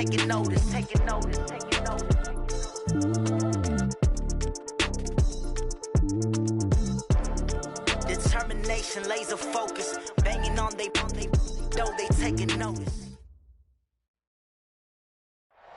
taking notice, taking notice, taking notice. Determination, laser focus, banging on they taking notice.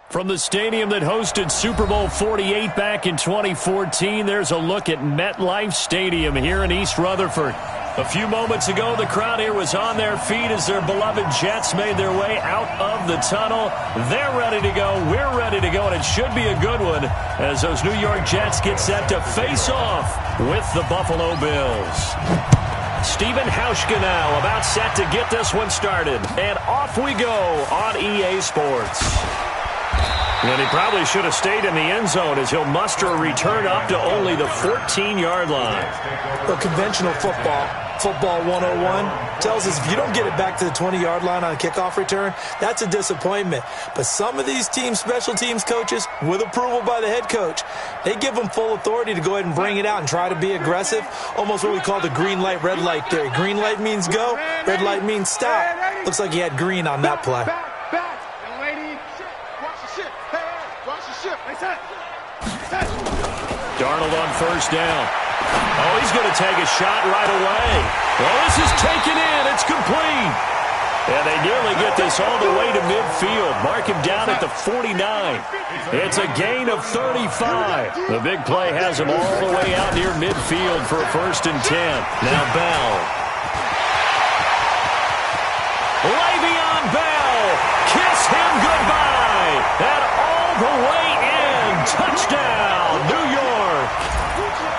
From the stadium that hosted Super Bowl 48 back in 2014, there's a look at MetLife Stadium here in East Rutherford. A few moments ago, the crowd here was on their feet as their beloved Jets made their way out of the tunnel. They're ready to go. We're ready to go, and it should be a good one as those New York Jets get set to face off with the Buffalo Bills. Stephen Hauschka now about set to get this one started. And off we go on EA Sports. And he probably should have stayed in the end zone as he'll muster a return up to only the 14-yard line. Well, conventional football 101, tells us if you don't get it back to the 20-yard line on a kickoff return, that's a disappointment. But some of these special teams coaches, with approval by the head coach, they give them full authority to go ahead and bring it out and try to be aggressive, almost what we call the green light, red light theory. Green light means go, red light means stop. Looks like he had green on that play. Darnold on first down. Oh, he's going to take a shot right away. Well, this is taken in. It's complete. And they nearly get this all the way to midfield. Mark him down at the 49. It's a gain of 35. The big play has him all the way out near midfield for a 1st and 10. Now Bell. Le'Veon Bell. Kiss him goodbye. And all the way in. Touchdown, New York.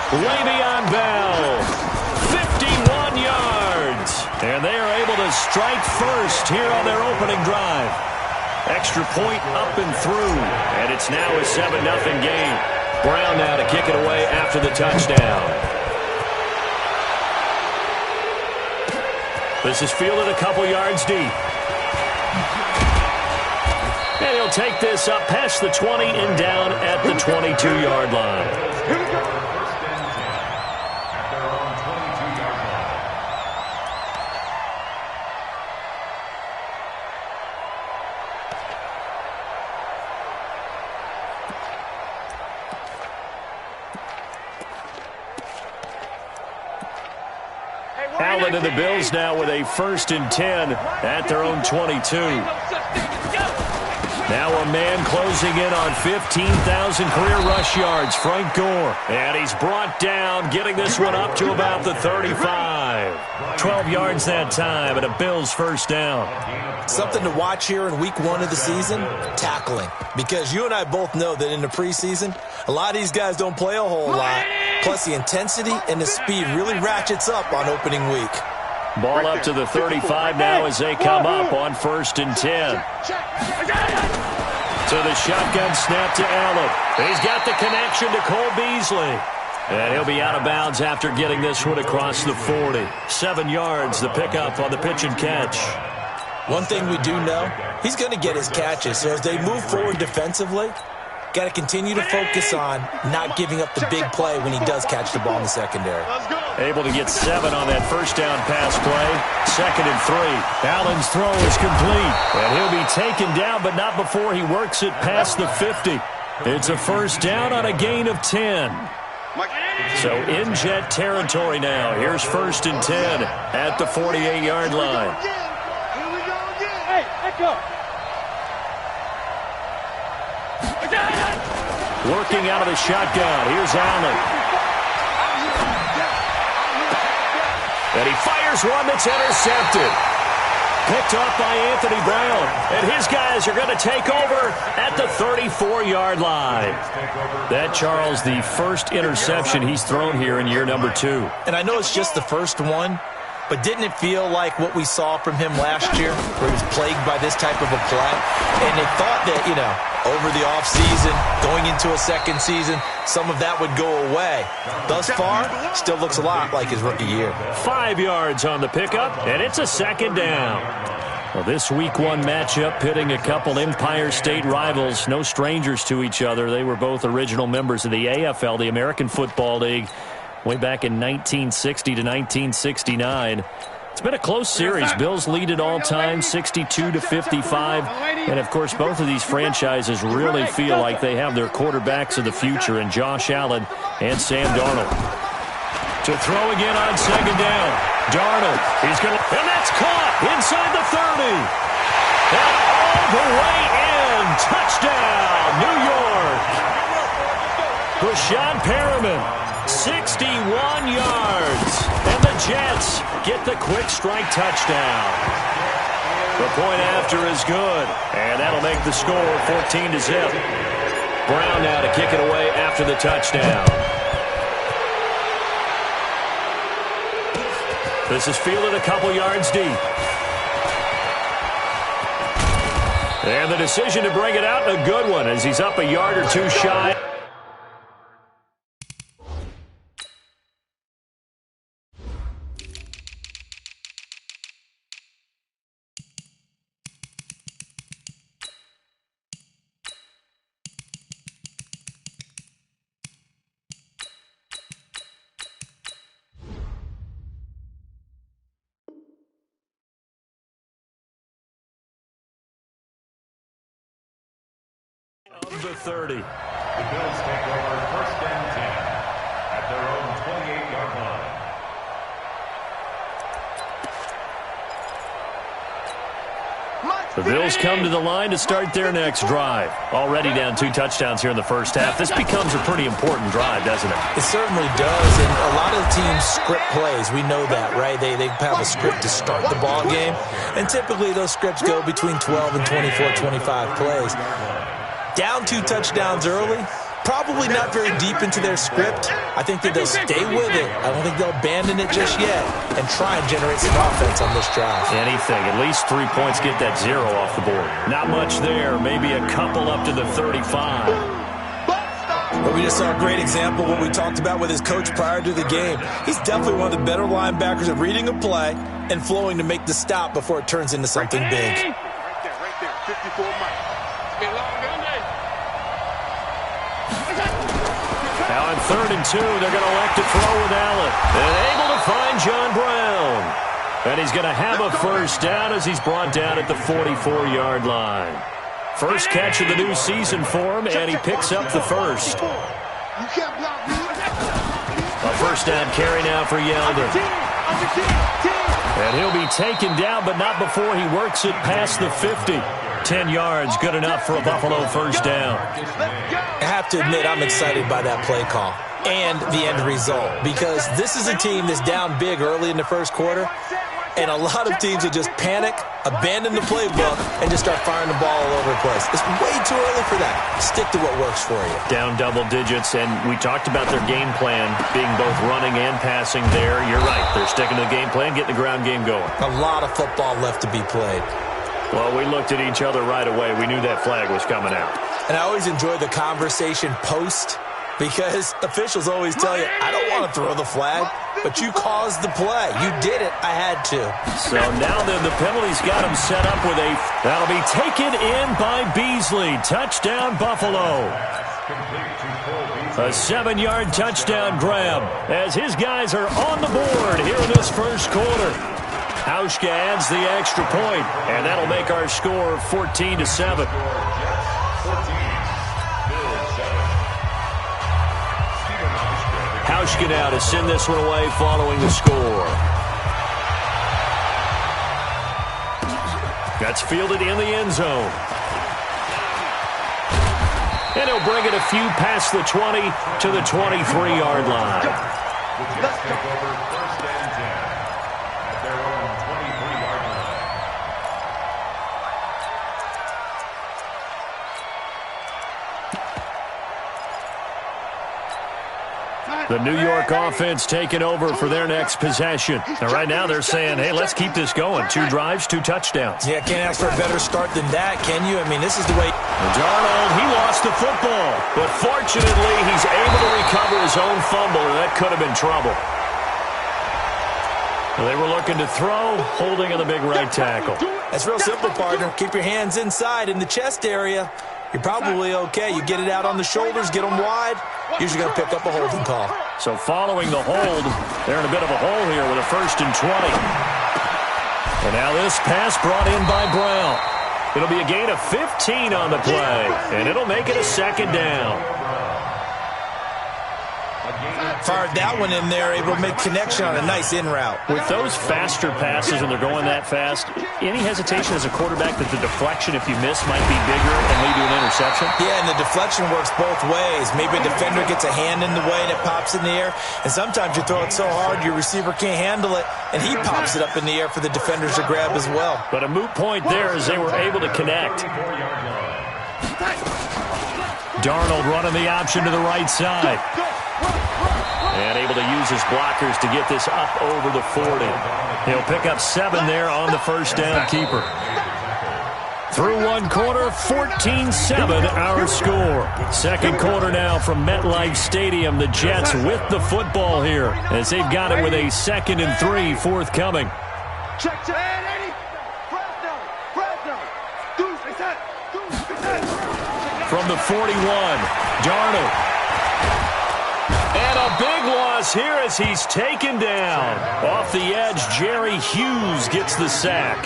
Le'Veon Bell, 51 yards. And they are able to strike first here on their opening drive. Extra point up and through. And it's now a 7-0 game. Brown now to kick it away after the touchdown. This is fielded a couple yards deep. And he'll take this up past the 20 and down at the 22-yard line. Here we go. Allen and the Bills now with a 1st and 10 at their own 22. Now a man closing in on 15,000 career rush yards, Frank Gore. And he's brought down, getting this one up to about the 35. 12 yards that time, and a Bills 1st down. Something to watch here in week 1 of the season, tackling. Because you and I both know that in the preseason, a lot of these guys don't play a whole lot. Plus the intensity and the speed really ratchets up on opening week. Ball up to the 35 now as they come up on 1st and 10. So the shotgun snap to Allen. He's got the connection to Cole Beasley. And he'll be out of bounds after getting this one across the 40. 7 yards, the pickup on the pitch and catch. One thing we do know, he's going to get his catches. So as they move forward defensively, got to continue to focus on not giving up the big play when he does catch the ball in the secondary. Able to get 7 on that 1st down pass play. 2nd and 3. Allen's throw is complete. And he'll be taken down, but not before he works it past the 50. It's a 1st down on a gain of 10. So in Jet territory now. Here's 1st and 10 at the 48-yard line. Here we go again. Hey, echo. Working out of the shotgun. Here's Allen. And he fires one that's intercepted. Picked up by Anthony Brown. And his guys are going to take over at the 34-yard line. That, Charles, the first interception he's thrown here in year number 2. And I know it's just the first one, but didn't it feel like what we saw from him last year, where he was plagued by this type of a play? And they thought that, over the offseason, going into a second season, some of that would go away. Thus far, still looks a lot like his rookie year. 5 yards on the pickup, and it's a 2nd down. Well, this week 1 matchup pitting a couple Empire State rivals, no strangers to each other. They were both original members of the AFL, the American Football League, way back in 1960 to 1969. It's been a close series. Bills lead it all time, 62-55. And, of course, both of these franchises really feel like they have their quarterbacks of the future in Josh Allen and Sam Darnold. To throw again on second down. Darnold, he's going to, and that's caught inside the 30. And all the way in. Touchdown, New York. Breshad Perriman, 61 yards. And the Jets get the quick strike touchdown. The point after is good. And that'll make the score 14-0. Brown now to kick it away after the touchdown. This is fielded a couple yards deep. And the decision to bring it out, a good one, as he's up a yard or two shy. Of the 30. The Bills take over first and 10 at their own 28-yard line. The Bills come to the line to start their next drive. Already down 2 touchdowns here in the first half. This becomes a pretty important drive, doesn't it? It certainly does, and a lot of teams script plays. We know that, right? They have a script to start the ball game, and typically those scripts go between 12 and 24, 25 plays. Down 2 touchdowns early, probably not very deep into their script. I think that they'll stay with it. I don't think they'll abandon it just yet and try and generate some offense on this drive. Anything. At least 3 points get that 0 off the board. Not much there. Maybe a couple up to the 35. But we just saw a great example of what we talked about with his coach prior to the game. He's definitely one of the better linebackers at reading a play and flowing to make the stop before it turns into something big. Right there, 54 miles. Now on 3rd and 2, they're going to elect to throw with Allen. And able to find John Brown. And he's going to have a first down as he's brought down at the 44-yard line. First catch of the new season for him, and he picks up the first. A first down carry now for Yeldon. And he'll be taken down, but not before he works it past the 50. 10 yards, good enough for a Buffalo first down. I have to admit, I'm excited by that play call and the end result, because this is a team that's down big early in the first quarter, and a lot of teams that just panic, abandon the playbook, and just start firing the ball all over the place. It's way too early for that. Stick to what works for you. Down double digits, and we talked about their game plan being both running and passing there. You're right. They're sticking to the game plan, getting the ground game going. A lot of football left to be played. Well, we looked at each other right away. We knew that flag was coming out. And I always enjoy the conversation post, because officials always tell you, I don't want to throw the flag, but you caused the play. You did it. I had to. So now then the penalty's got him set up with a, that'll be taken in by Beasley. Touchdown, Buffalo. A 7-yard touchdown grab as his guys are on the board here in this first quarter. Hauschka adds the extra point, and that'll make our score 14-7. Hauschka now to send this one away following the score. That's fielded in the end zone. And he'll bring it a few past the 20 to the 23-yard line. Let's take over first and 10 at their own 23-yard line. The New York offense taking over for their next possession. Now, right now they're saying, hey, let's keep this going. 2 drives, 2 touchdowns. Yeah, can't ask for a better start than that, can you? I mean, this is the way. Darnold, he lost the football. But fortunately, he's able to recover his own fumble, and that could have been trouble. They were looking to throw, holding in the big right tackle. That's real simple, partner. Keep your hands inside in the chest area. You're probably okay. You get it out on the shoulders, get them wide. Usually going to pick up a holding call. So following the hold, they're in a bit of a hole here with a 1st and 20. And now this pass brought in by Brown. It'll be a gain of 15 on the play, and it'll make it a second down. Fired that one in there, able to make connection on a nice in route. With those faster passes when they're going that fast, any hesitation as a quarterback that the deflection, if you miss, might be bigger and lead to an interception? Yeah, and the deflection works both ways. Maybe a defender gets a hand in the way and it pops in the air, and sometimes you throw it so hard your receiver can't handle it, and he pops it up in the air for the defenders to grab as well. But a moot point there as they were able to connect. Darnold running the option to the right side. And able to use his blockers to get this up over the 40. He'll pick up 7 there on the first down keeper. Through one quarter, 14-7 our score. Second quarter now from MetLife Stadium. The Jets with the football here as they've got it with a 2nd and 3 forthcoming. From the 41, Darnold. And a big loss here as he's taken down. Off the edge, Jerry Hughes gets the sack.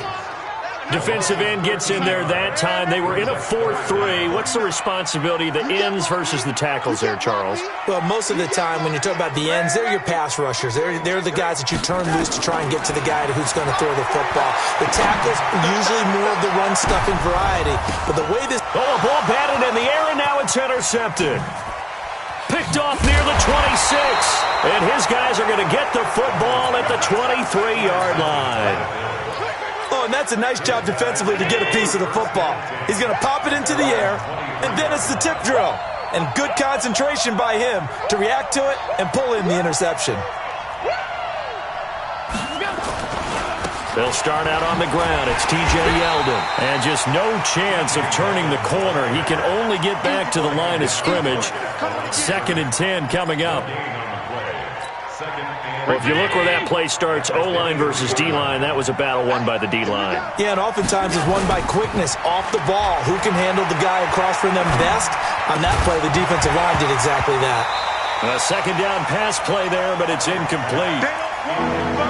Defensive end gets in there that time. They were in a 4-3. What's the responsibility of the ends versus the tackles there, Charles? Well, most of the time when you talk about the ends, they're your pass rushers. They're the guys that you turn loose to try and get to the guy who's going to throw the football. The tackles, usually more of the run-stuffing variety. But the way this... Oh, a ball batted in the air, and now it's intercepted. Picked off near the 26. And his guys are going to get the football at the 23-yard line. Oh, and that's a nice job defensively to get a piece of the football. He's going to pop it into the air, and then it's the tip drill. And good concentration by him to react to it and pull in the interception. They'll start out on the ground. It's T.J. Yeldon. And just no chance of turning the corner. He can only get back to the line of scrimmage. 2nd and 10 coming up. Well, if you look where that play starts, O-line versus D-line, that was a battle won by the D-line. Yeah, and oftentimes it's won by quickness off the ball. Who can handle the guy across from them best? On that play, the defensive line did exactly that. A second down pass play there, but it's incomplete.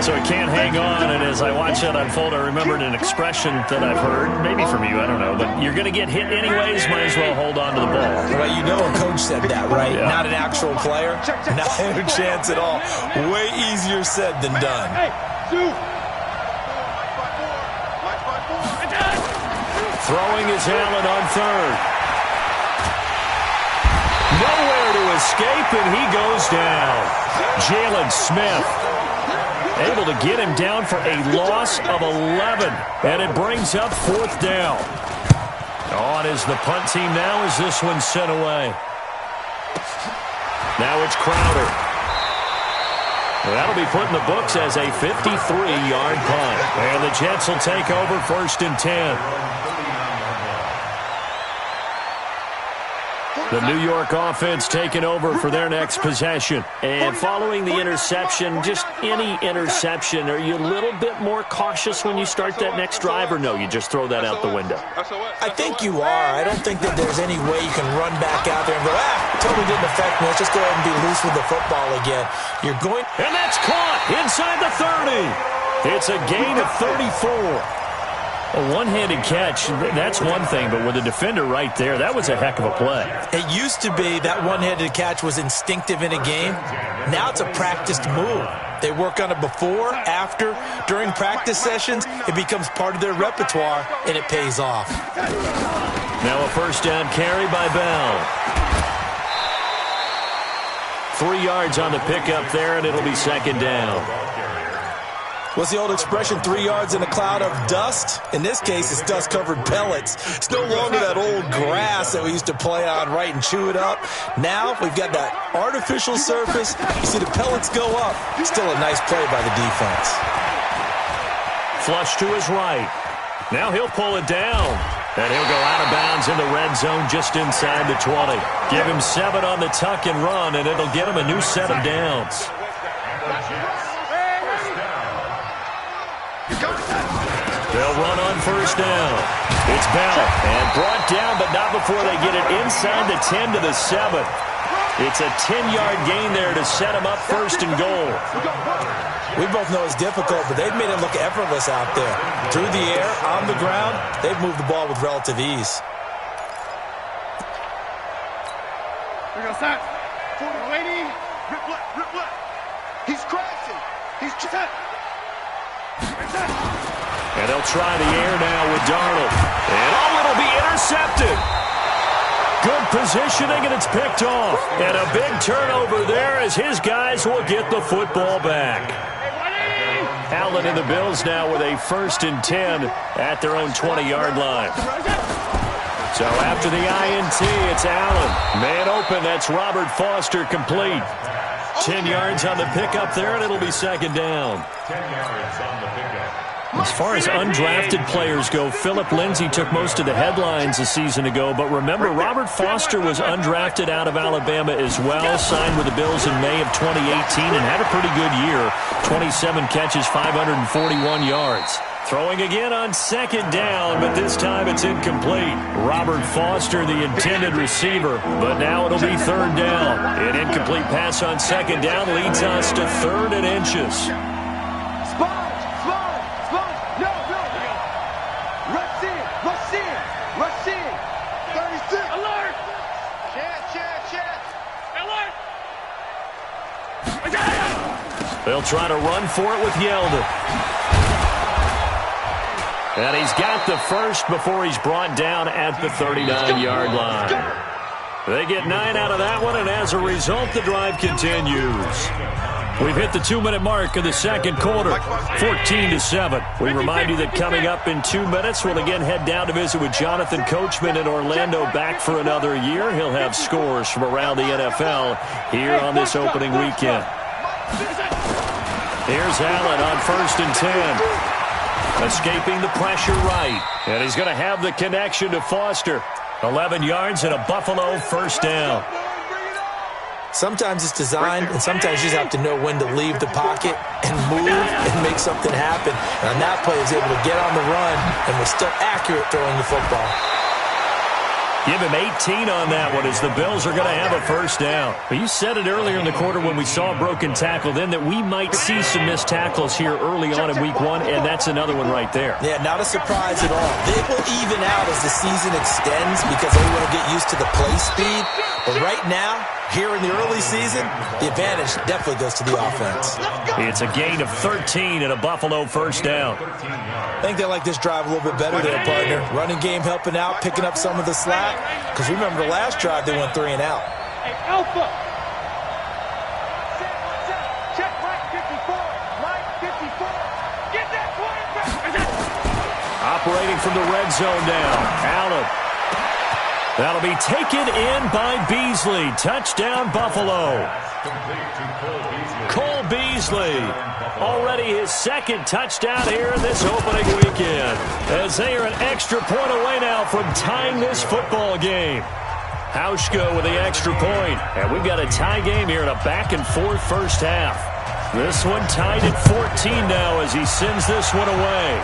So he can't hang on, and as I watch that unfold, I remembered an expression that I've heard, maybe from you, I don't know, but you're going to get hit anyways, might as well hold on to the ball. Well, you know a coach said that, right? Yeah. Not an actual player. Not a chance at all. Way easier said than done. Throwing is Allen on third. Nowhere to escape, and he goes down. Jalen Smith able to get him down for a loss of 11, and it brings up 4th down. On is the punt team now as this one's sent away. Now it's Crowder. That'll be put in the books as a 53-yard punt. And the Jets will take over 1st and 10. The New York offense taking over for their next possession. And following the interception, just any interception, are you a little bit more cautious when you start that next drive, or no, you just throw that out the window? I think you are. I don't think that there's any way you can run back out there and go, totally didn't affect me. Let's just go ahead and be loose with the football again. You're going... And that's caught inside the 30. It's a gain of 34. A one-handed catch, that's one thing, but with a defender right there, that was a heck of a play. It used to be that one-handed catch was instinctive in a game. Now it's a practiced move. They work on it before, after, during practice sessions. It becomes part of their repertoire, and it pays off. Now a first down carry by Bell. 3 yards on the pickup there, and it'll be 2nd down. What's the old expression, 3 yards in a cloud of dust? In this case, it's dust-covered pellets. It's no longer that old grass that we used to play on, right, and chew it up. Now we've got that artificial surface. You see the pellets go up. Still a nice play by the defense. Flush to his right. Now he'll pull it down. And he'll go out of bounds in the red zone just inside the 20. Give him 7 on the tuck and run, and it'll get him a new set of downs. They'll run on first down. It's Bell, and brought down, but not before they get it inside the 10 to the 7. It's a 10-yard gain there to set him up first and goal. We both know it's difficult, but they've made it look effortless out there. Through the air, on the ground, they've moved the ball with relative ease. Here goes that. 480. Rip left, rip left. He's crashing. He's set. And they'll try the air now with Darnold. And it'll be intercepted. Good positioning, and it's picked off. And a big turnover there as his guys will get the football back. Allen and the Bills now with a 1st and 10 at their own 20-yard line. So after the INT, it's Allen. Man open, that's Robert Foster complete. 10 yards on the pickup there, and it'll be 2nd down. 10 yards on the pickup. As far as undrafted players go, Philip Lindsay took most of the headlines a season ago. But remember, Robert Foster was undrafted out of Alabama as well, signed with the Bills in May of 2018 and had a pretty good year. 27 catches, 541 yards. Throwing again on 2nd down, but this time it's incomplete. Robert Foster, the intended receiver, but now it'll be 3rd down. An incomplete pass on 2nd down leads us to 3rd and inches. They'll try to run for it with Yeldon. And he's got the first before he's brought down at the 39-yard line. They get 9 out of that one, and as a result, the drive continues. We've hit the 2-minute mark of the 2nd quarter, 14-7. We remind you that coming up in 2 minutes, we'll again head down to visit with Jonathan Coachman in Orlando, back for another year. He'll have scores from around the NFL here on this opening weekend. Here's Allen on 1st and 10. Escaping the pressure right. And he's going to have the connection to Foster. 11 yards and a Buffalo 1st down. Sometimes it's designed, and sometimes you just have to know when to leave the pocket and move and make something happen. And on that play, he was able to get on the run and was still accurate throwing the football. Give him 18 on that one as the Bills are going to have a 1st down. But you said it earlier in the quarter when we saw a broken tackle then that we might see some missed tackles here early on in week 1, and that's another one right there. Yeah, not a surprise at all. They will even out as the season extends because everyone will get used to the play speed. But right now, here in the early season, the advantage definitely goes to the offense. It's a gain of 13 and a Buffalo 1st down. I think they like this drive a little bit better there, partner. Running game helping out, picking up some of the slack. Because remember the last drive, they went 3 and out. Hey, Alpha. Check right 54. Right 54. Get that quarterback. Operating from the red zone now. Allen. That'll be taken in by Beasley. Touchdown, Buffalo. Cole Beasley. Already his 2nd touchdown here in this opening weekend. As they are an extra point away now from tying this football game. Hauschka with the extra point. And we've got a tie game here in a back-and-forth 1st half. This one tied at 14 now as he sends this one away.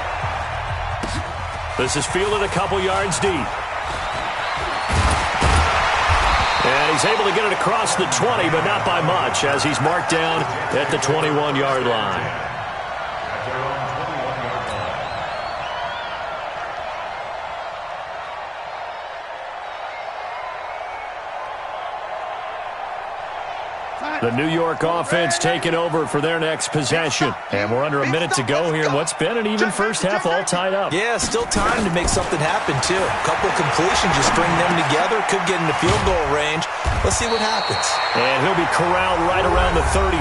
This is fielded a couple yards deep. And he's able to get it across the 20, but not by much, as he's marked down at the 21-yard line. The New York offense taking over for their next possession. And we're under a minute to go here in what's been an even 1st half, all tied up. Yeah, still time to make something happen, too. A couple completions, you string them together, could get into field goal range. Let's see what happens. And he'll be corralled right around the 34.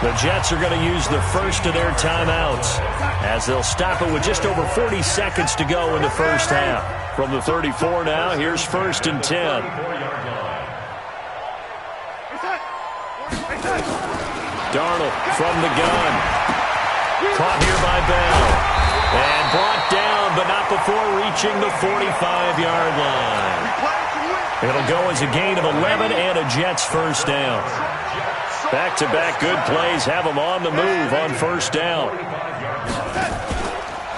The Jets are going to use the first of their timeouts as they'll stop it with just over 40 seconds to go in the 1st half. From the 34 now, here's 1st and 10. Darnold from the gun. Caught here by Bell. And brought down, but not before reaching the 45-yard line. It'll go as a gain of 11 and a Jets 1st down. Back-to-back good plays have them on the move on 1st down.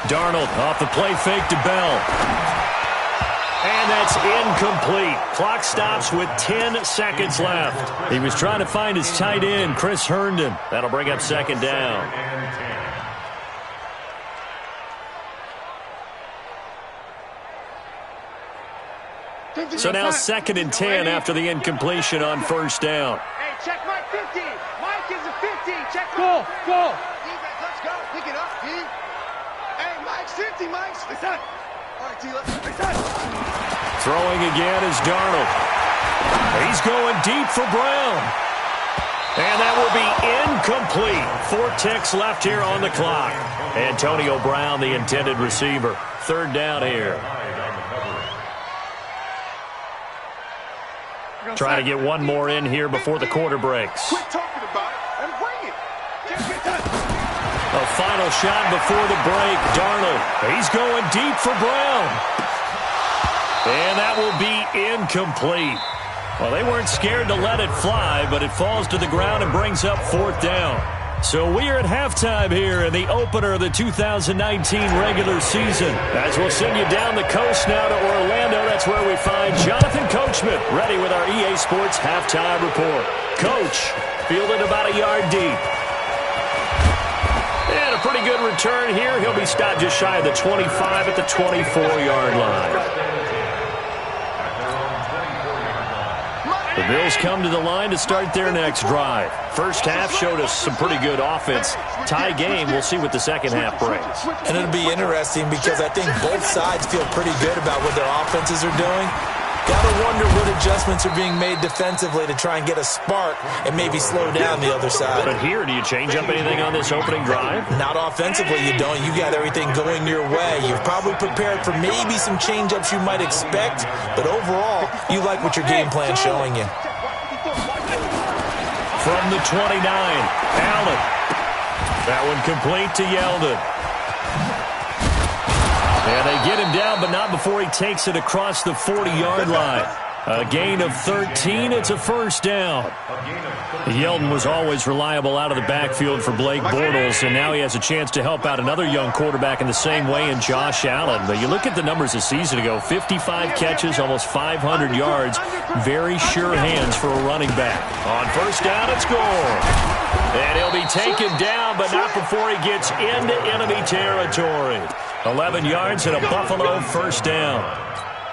Darnold off the play fake to Bell. And that's incomplete. Clock stops with 10 seconds left. He was trying to find his tight end, Chris Herndon. That'll bring up second down. So now second and 10 after the incompletion on first down. Hey, check Mike 50. Mike is a 50. Check Mike. Go. Defense, let's go. Pick it up, D. Hey, Mike's 50, Mike's. Listen. All right, D, listen. Throwing again is Darnold. He's going deep for Brown. And that will be incomplete. 4 ticks left here on the clock. Antonio Brown, the intended receiver. Third down here. Trying to get one more in here before the quarter breaks. Quit talking about it and bring it. A final shot before the break. Darnold. He's going deep for Brown. And that will be incomplete. Well, they weren't scared to let it fly, but it falls to the ground and brings up fourth down. So we are at halftime here in the opener of the 2019 regular season. As we'll send you down the coast now to Orlando, that's where we find Jonathan Coachman ready with our EA Sports halftime report. Coach, fielded about a yard deep. And a pretty good return here. He'll be stopped just shy of the 25 at the 24-yard line. The Bills come to the line to start their next drive. First half showed us some pretty good offense. Tie game, we'll see what the second half brings. And it'll be interesting because I think both sides feel pretty good about what their offenses are doing. Gotta wonder what adjustments are being made defensively to try and get a spark and maybe slow down the other side. But here, do you change up anything on this opening drive? Not offensively, you don't. You got everything going your way. You've probably prepared for maybe some change-ups you might expect, but overall, you like what your game plan's showing you. From the 29, Allen. That one complete to Yeldon. And they get him down, but not before he takes it across the 40-yard line. A gain of 13. It's a first down. Yeldon was always reliable out of the backfield for Blake Bortles, and now he has a chance to help out another young quarterback in the same way in Josh Allen. But you look at the numbers a season ago, 55 catches, almost 500 yards. Very sure hands for a running back. On first down, it's Gore. And he'll be taken down, but not before he gets into enemy territory. 11 yards and a Buffalo first down.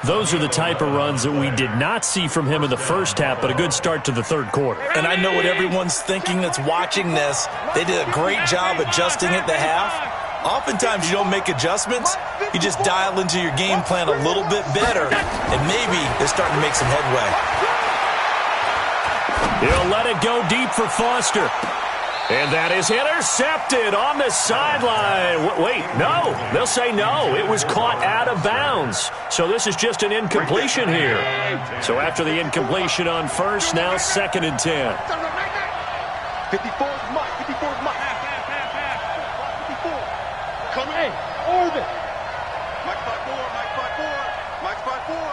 Those are the type of runs that we did not see from him in the first half, but a good start to the third quarter. And I know what everyone's thinking that's watching this. They did a great job adjusting at the half. Oftentimes you don't make adjustments. You just dial into your game plan a little bit better, and maybe they're starting to make some headway. He'll let it go deep for Foster. And that is intercepted on the sideline. Wait, no. They'll say no. It was caught out of bounds. So this is just an incompletion here. So after the incompletion on first, now second and 10. 54 is Mike. 54 is Mike. 54. Come in. Orbit. Mike 5-4. Mike 5-4. Mike 5-4.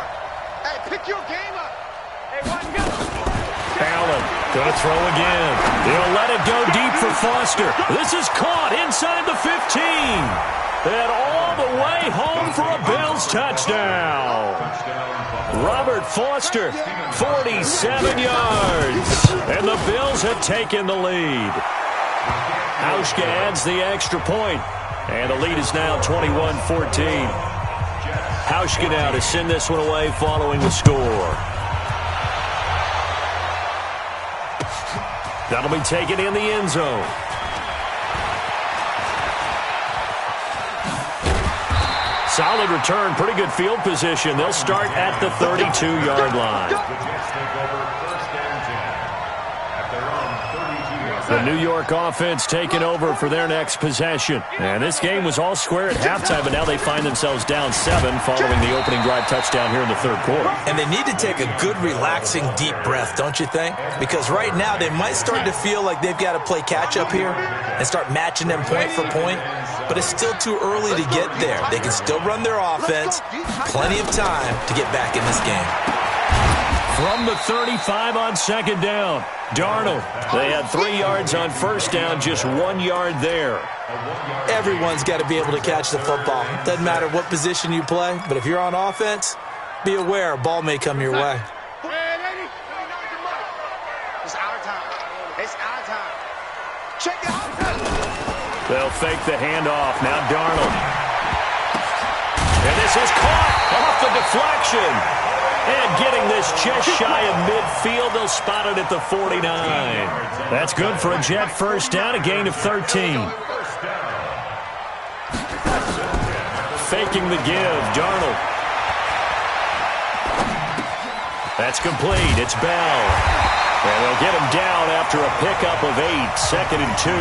Hey, pick your game up. Hey, watch go. Allen going to throw again. He'll let it go deep for Foster. This is caught inside the 15. And all the way home for a Bills touchdown. Robert Foster, 47 yards. And the Bills have taken the lead. Hauschka adds the extra point. And the lead is now 21-14. Hauschka now to send this one away following the score. That'll be taken in the end zone. Solid return, pretty good field position. They'll start at the 32-yard line. The New York offense taking over for their next possession. And this game was all square at halftime, but now they find themselves down 7 following the opening drive touchdown here in the third quarter. And they need to take a good, relaxing, deep breath, don't you think? Because right now they might start to feel like they've got to play catch-up here and start matching them point for point. But it's still too early to get there. They can still run their offense. Plenty of time to get back in this game. From the 35 on second down, Darnold. They had 3 yards on first down, just 1 yard there. Everyone's got to be able to catch the football. Doesn't matter what position you play, but if you're on offense, be aware, a ball may come your way. It's our time. It's our time. Check it out. They'll fake the handoff. Now Darnold. And this is caught off the deflection. And getting this just shy of midfield, they'll spot it at the 49. That's good for a Jet first down, a gain of 13. Faking the give, Darnold. That's complete. It's Bell. And they'll get him down after a pickup of 8, 2nd and 2.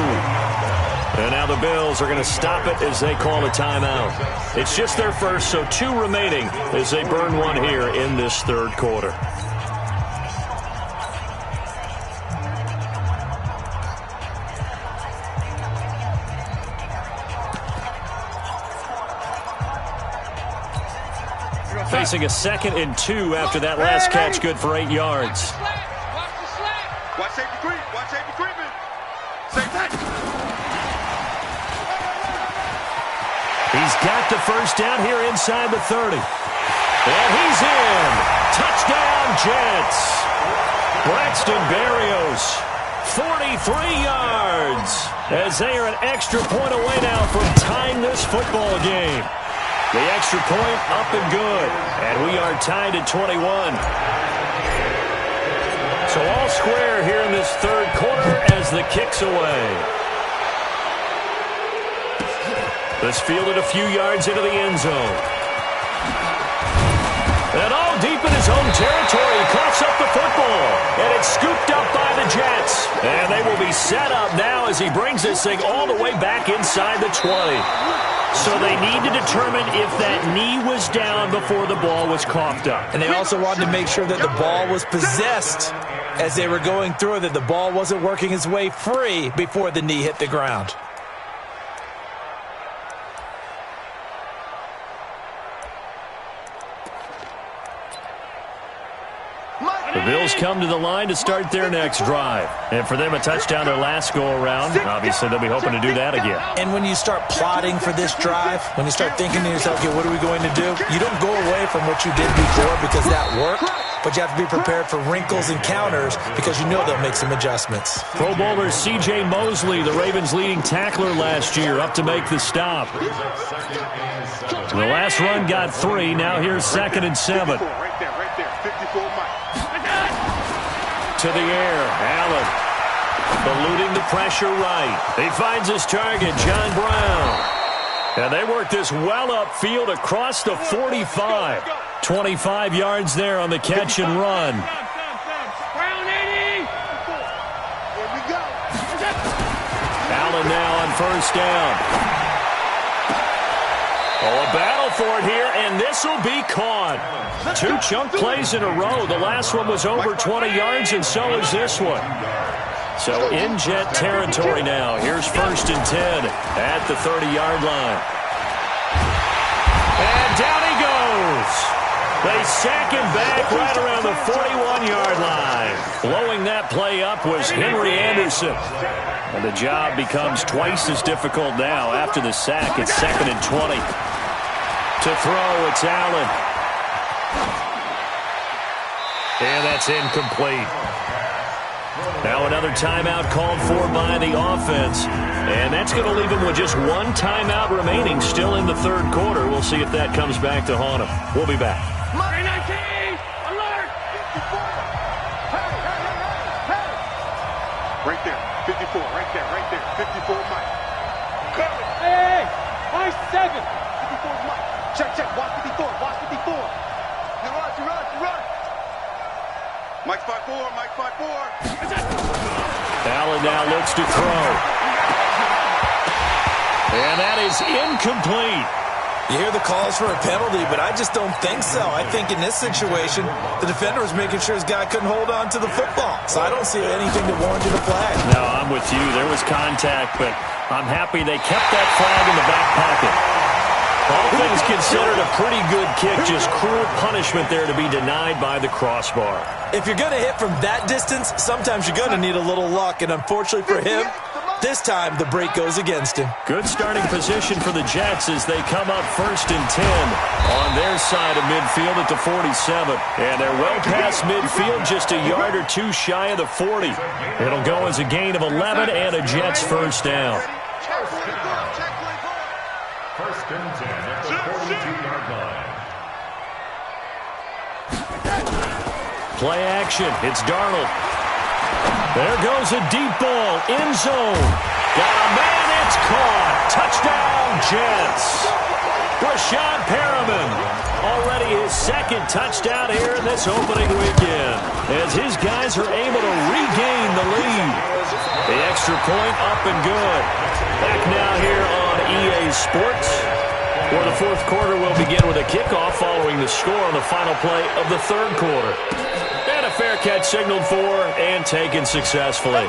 And now the Bills are going to stop it as they call a timeout. It's just their first, so 2 remaining as they burn one here in this third quarter. Facing a 2nd and 2 after that last catch, good for 8 yards. Watch safety creep. Watch safety creeping. Safety. He's got the first down here inside the 30. And he's in. Touchdown, Jets. Braxton Berrios, 43 yards, as they are an extra point away now from tying this football game. The extra point up and good. And we are tied at 21. So all square here in this third quarter as the kick's away. This fielded a few yards into the end zone. And all deep in his own territory, he coughs up the football. And it's scooped up by the Jets. And they will be set up now as he brings this thing all the way back inside the 20. So they need to determine if that knee was down before the ball was coughed up. And they also wanted to make sure that the ball was possessed as they were going through, that the ball wasn't working its way free before the knee hit the ground. The Bills come to the line to start their next drive. And for them, a touchdown their last go-around. Obviously, they'll be hoping to do that again. And when you start plotting for this drive, when you start thinking to yourself, okay, what are we going to do? You don't go away from what you did before because that worked, but you have to be prepared for wrinkles and counters because you know they'll make some adjustments. Pro Bowler C.J. Mosley, the Ravens' leading tackler last year, up to make the stop. The last run got 3. Now here's 2nd and 7. Right there, 54 Mike. To the air, Allen eluding the pressure right. He finds his target, John Brown. And they work this well upfield across the 45. 25 yards there on the catch and run. Brown 80. Here we go. Allen now on first down. Oh, a battle for it here, and this will be caught. 2 chunk plays in a row. The last one was over 20 yards, and so is this one. So in Jet territory now. Here's 1st and 10 at the 30-yard line. And down he goes. They sack him back right around the 41-yard line. Blowing that play up was Henry Anderson. And the job becomes twice as difficult now after the sack. It's 2nd and 20. To throw, it's Allen. And that's incomplete. Now another timeout called for by the offense. And that's going to leave him with just 1 timeout remaining still in the third quarter. We'll see if that comes back to haunt him. We'll be back. Alert! Right there, 54, right there, 54 Mike. Hey, watch 7. 54 Mike. Check, watch 54, watch 54. You run. Mike 5-4, Mike 5-4. Allen now looks to throw. And that is incomplete. You hear the calls for a penalty, but I just don't think so. I think in this situation, the defender was making sure his guy couldn't hold on to the football. So I don't see anything to warrant a flag. No, I'm with you. There was contact, but I'm happy they kept that flag in the back pocket. All things considered, a pretty good kick. Just cruel punishment there to be denied by the crossbar. If you're going to hit from that distance, sometimes you're going to need a little luck. And unfortunately for him, This time, the break goes against him. Good starting position for the Jets as they come up 1st and 10 on their side of midfield at the 47. And they're well past midfield, just a yard or two shy of the 40. It'll go as a gain of 11 and a Jets first down. First and 10 at the 42-yard line. Play action. It's Darnold. There goes a deep ball. End zone. Got a man. It's caught. Touchdown, Jets. Rashad Perriman. Already his second touchdown here in this opening weekend, as his guys are able to regain the lead. The extra point up and good. Back now here on EA Sports, where the fourth quarter will begin with a kickoff following the score on the final play of the third quarter. And a fair catch signaled for and taken successfully.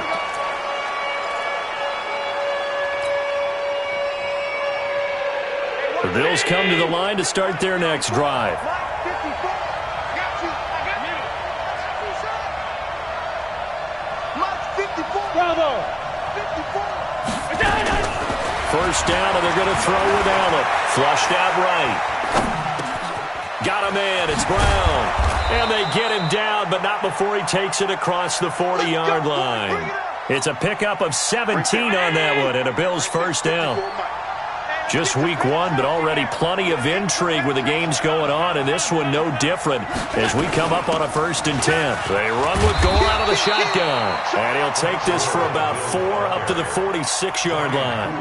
The Bills come to the line to start their next drive. First down, and they're going to throw with Allen. Flushed out right. Got a man. It's Brown. And they get him down, but not before he takes it across the 40-yard line. It's a pickup of 17 on that one, and a Bills first down. Just week one, but already plenty of intrigue with the games going on, and this one no different as we come up on a 1st and 10. They run with Gore out of the shotgun, and he'll take this for about 4 up to the 46-yard line.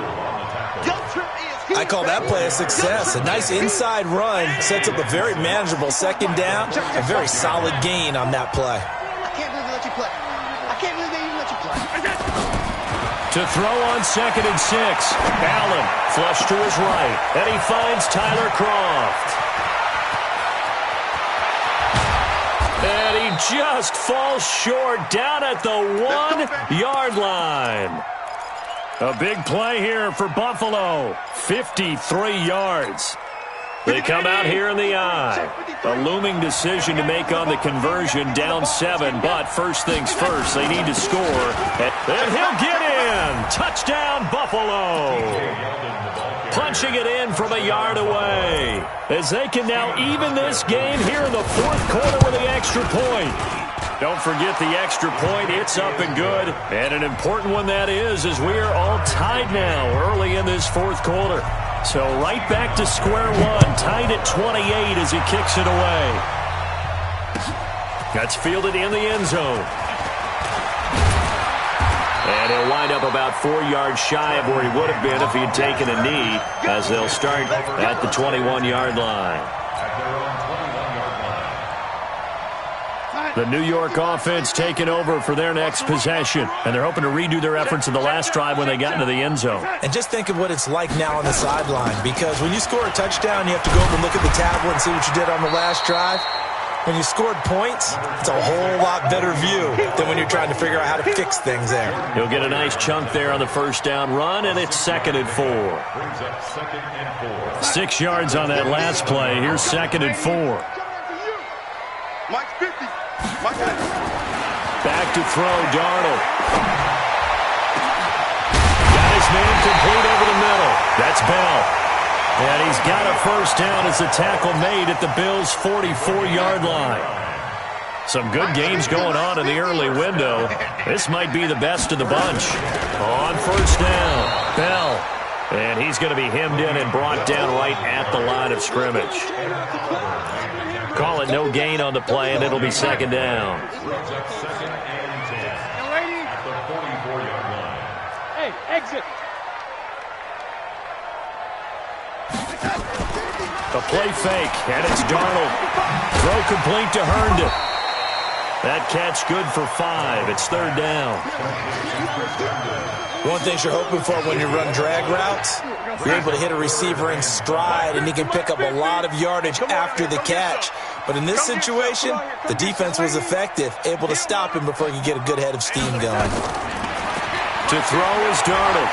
I call that play a success. A nice inside run sets up a very manageable second down. A very solid gain on that play. I can't believe they let you play. I can't believe they even let you play. To throw on 2nd and 6. Allen flush to his right. And he finds Tyler Kroft. And he just falls short down at the 1-yard line. A big play here for Buffalo. 53 yards. They come out here in the eye. A looming decision to make on the conversion, down 7. But first things first, they need to score. And he'll get in. Touchdown, Buffalo. Punching it in from a yard away, as they can now even this game here in the fourth quarter with the extra point. Don't forget the extra point. It's up and good. And an important one that is, as we are all tied now early in this fourth quarter. So right back to square one, tied at 28 as he kicks it away. That's fielded in the end zone. And he'll wind up about 4 yards shy of where he would have been if he had taken a knee, as they'll start at the 21-yard line. The New York offense taking over for their next possession, and they're hoping to redo their efforts in the last drive when they got into the end zone. And just think of what it's like now on the sideline, because when you score a touchdown, you have to go over and look at the tablet and see what you did on the last drive. When you scored points, it's a whole lot better view than when you're trying to figure out how to fix things there. He'll get a nice chunk there on the first down run, and it's 2nd and 4. 6 yards on that last play. Here's 2nd and 4. Mike's 50. Back to throw, Darnold. Got his man complete over the middle. That's Bell. And he's got a first down as the tackle made at the Bills' 44-yard line. Some good games going on in the early window. This might be the best of the bunch. On first down, Bell. And he's going to be hemmed in and brought down right at the line of scrimmage. Call it no gain on the play, and it'll be 2nd down. Hey, exit. A play fake, and it's Darnold. Throw complete to Herndon. That catch good for 5. It's 3rd down. One thing you're hoping for when you run drag routes, you're able to hit a receiver in stride, and he can pick up a lot of yardage after the catch. But in this situation, the defense was effective, able to stop him before he could get a good head of steam going. To throw is Darnold.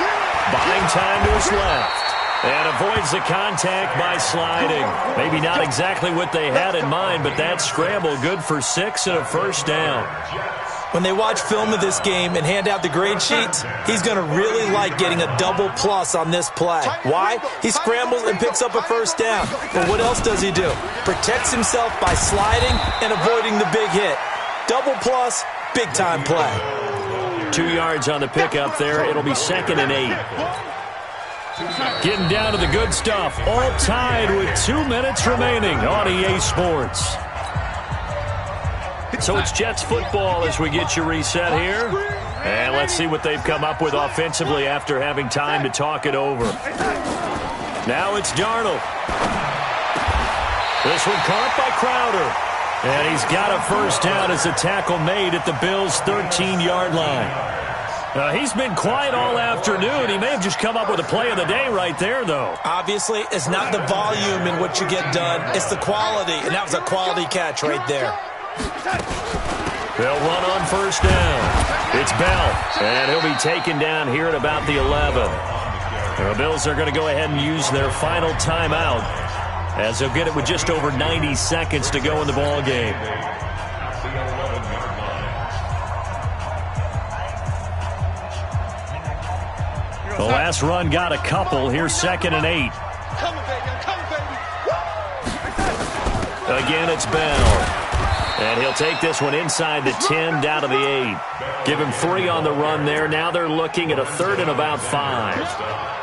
Buying time to his left. And avoids the contact by sliding. Maybe not exactly what they had in mind, but that scramble good for 6 and a first down. When they watch film of this game and hand out the grade sheets, he's going to really like getting a double plus on this play. Why? He scrambles and picks up a first down. But what else does he do? Protects himself by sliding and avoiding the big hit. Double plus, big-time play. 2 yards on the pickup there. It'll be 2nd and 8. Getting down to the good stuff. All tied with 2 minutes remaining on EA Sports. So it's Jets football as we get you reset here. And let's see what they've come up with offensively after having time to talk it over. Now it's Darnold. This one caught by Crowder. And he's got a first down as a tackle made at the Bills' 13-yard line. He's been quiet all afternoon. He may have just come up with a play of the day right there, though. Obviously, it's not the volume in what you get done. It's the quality, and that was a quality catch right there. They'll run on first down. It's Bell, and he'll be taken down here at about the 11. The Bills are going to go ahead and use their final timeout as they'll get it with just over 90 seconds to go in the ball game. The last run got a couple. Here's 2nd and 8. Again, it's Bell. And he'll take this one inside the 10, down to the 8. Give him 3 on the run there. Now they're looking at a 3rd and about 5.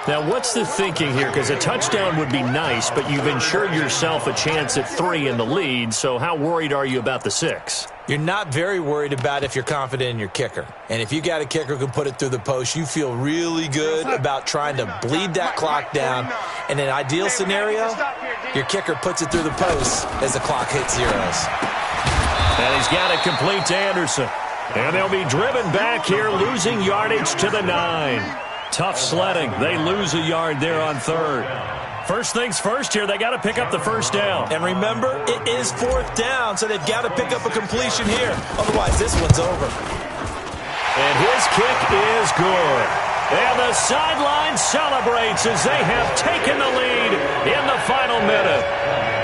Now, what's the thinking here? Because a touchdown would be nice, but you've ensured yourself a chance at 3 in the lead, so how worried are you about the 6? You're not very worried about if you're confident in your kicker. And if you got a kicker who can put it through the post, you feel really good about trying to bleed that clock down. In an ideal scenario, your kicker puts it through the post as the clock hits zeros. And he's got it complete to Anderson. And they'll be driven back here, losing yardage to the 9. Tough sledding. They lose a yard there on 3rd. First things first here, they got to pick up the first down. And remember, it is 4th down, so they've got to pick up a completion here. Otherwise, this one's over. And his kick is good. And the sideline celebrates as they have taken the lead in the final minute.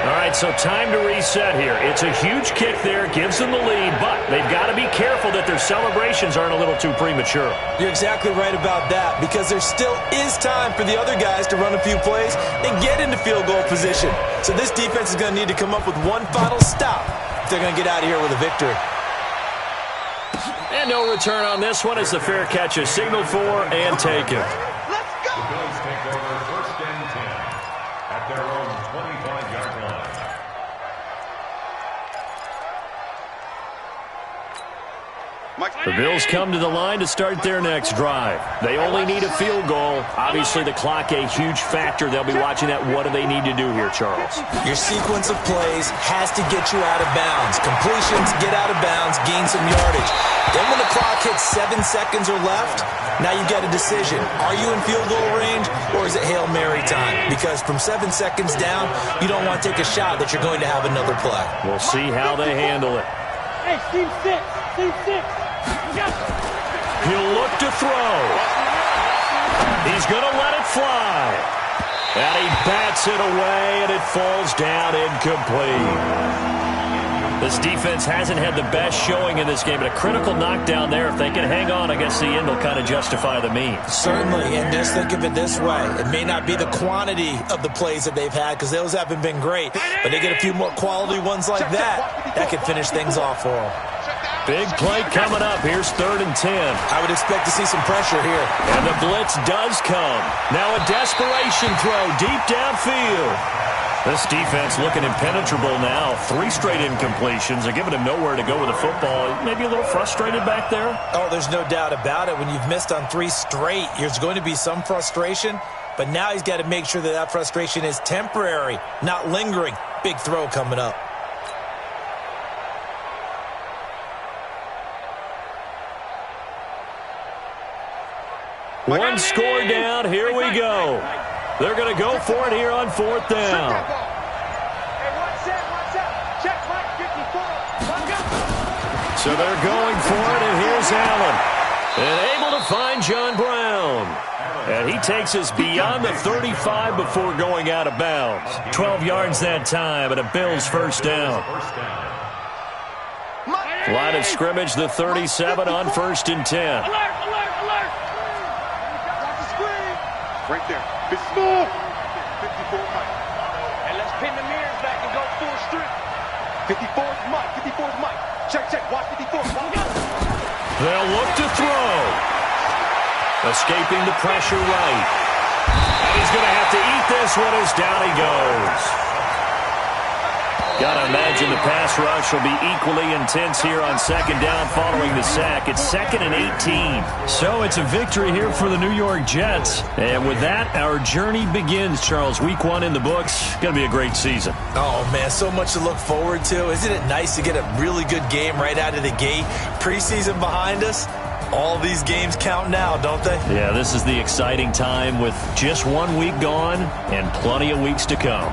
All right, so time to reset here. It's a huge kick there, gives them the lead, but they've got to be careful that their celebrations aren't a little too premature. You're exactly right about that, because there still is time for the other guys to run a few plays and get into field goal position. So this defense is going to need to come up with one final stop if they're going to get out of here with a victory. And no return on this one as the fair catch is signaled for and taken. Let's go! The Bills take over 1st and 10 at their own 25-yard line. The Bills come to the line to start their next drive. They only need a field goal. Obviously, the clock a huge factor. They'll be watching that. What do they need to do here, Charles? Your sequence of plays has to get you out of bounds. Completions, get out of bounds, gain some yardage. Then when the clock hits 7 seconds or left, now you've got a decision. Are you in field goal range, or is it Hail Mary time? Because from 7 seconds down, you don't want to take a shot that you're going to have another play. We'll see how they handle it. Hey, Team 6, Team 6. He'll look to throw. He's going to let it fly. And he bats it away, and it falls down incomplete. This defense hasn't had the best showing in this game, but a critical knockdown there. If they can hang on, I guess the end will kind of justify the means. Certainly, and just think of it this way. It may not be the quantity of the plays that they've had, because those haven't been great, but they get a few more quality ones like that, that could finish things off for them. Big play coming up. Here's 3rd and 10. I would expect to see some pressure here. And the blitz does come. Now a desperation throw deep downfield. This defense looking impenetrable now. 3 straight incompletions. They're giving him nowhere to go with the football. Maybe a little frustrated back there? Oh, there's no doubt about it. When you've missed on 3 straight, there's going to be some frustration. But now he's got to make sure that that frustration is temporary, not lingering. Big throw coming up. One score down. Here we go. They're going to go for it here on 4th down. So they're going for it, and here's Allen. And able to find John Brown. And he takes us beyond the 35 before going out of bounds. 12 yards that time, and a Bills first down. Line of scrimmage, the 37 on 1st and 10. Alert, alert, alert. Watch the screen. Right there. It's small. 54 Mike. And let's pin the mirrors back and go full strip. 54's Mike. 54's Mike. Check, check. Watch 54. They'll look to throw. Escaping the pressure right. And he's going to have to eat this one as down he goes. Got to imagine the pass rush will be equally intense here on 2nd down following the sack. It's 2nd and 18. So it's a victory here for the New York Jets. And with that, our journey begins, Charles. Week 1 in the books. Going to be a great season. Oh, man, so much to look forward to. Isn't it nice to get a really good game right out of the gate? Preseason behind us. All these games count now, don't they? Yeah, this is the exciting time with just 1 week gone and plenty of weeks to come.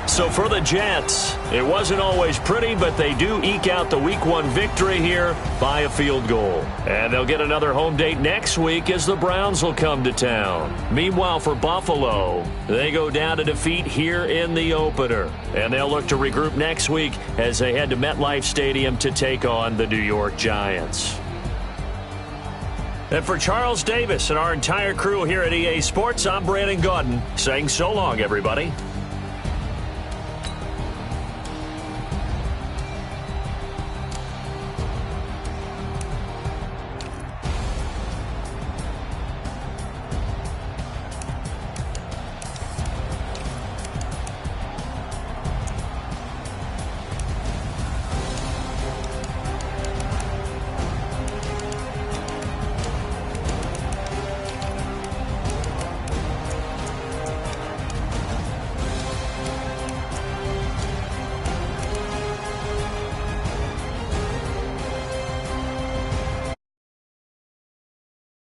So for the Jets, it wasn't always pretty, but they do eke out the Week 1 victory here by a field goal. And they'll get another home date next week as the Browns will come to town. Meanwhile, for Buffalo, they go down to defeat here in the opener. And they'll look to regroup next week as they head to MetLife Stadium to take on the New York Giants. And for Charles Davis and our entire crew here at EA Sports, I'm Brandon Gaudin saying so long, everybody.